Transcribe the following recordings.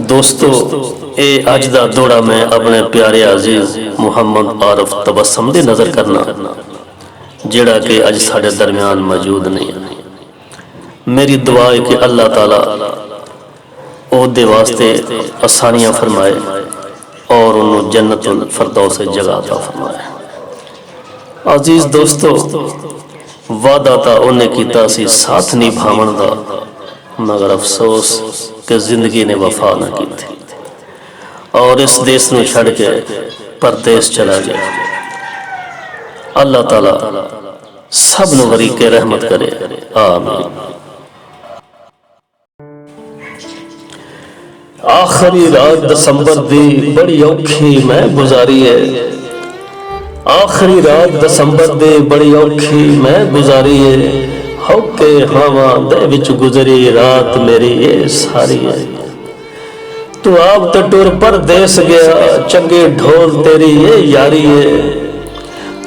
دوستو اے اج دا دورہ میں اپنے پیارے عزیز محمد عارف تبسم دی نظر کرنا جڑا کہ اج ساڑے درمیان موجود نہیں ہے۔ میری دعا ہے کہ اللہ تعالیٰ او دے واسطے آسانیاں فرمائے اور انہوں جنت الفردوس سے جگہ عطا فرمائے۔ عزیز دوستو وعدہ تا انہیں کیتا سی ساتھ نبھاون دا، مگر افسوس کہ زندگی نے وفا نہ کی تھی اور اس دیس میں چھڑ کے پردیس چلا گیا۔ اللہ تعالیٰ سب نو غریق رحمت کرے، آمین۔ آخری رات دسمبر دی بڑی اوکھی میں گزاری ہے، آخری رات دسمبر دی بڑی اوکھی میں گزاری ہے، ہوکے ہواں دے وچ گزری رات میری یہ ساری ہے۔ تو آپ تٹور پردیس گیا چنگے ڈھول تیری یہ یاری ہے،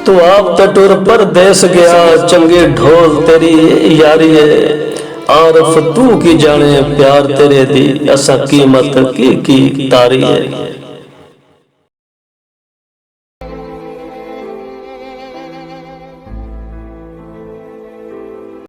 تو آپ تٹور پردیس گیا چنگے ڈھول تیری یہ یاری ہے، عارف تو کی جانے پیار تیرے دی ایسا قیمت کی تاری ہے۔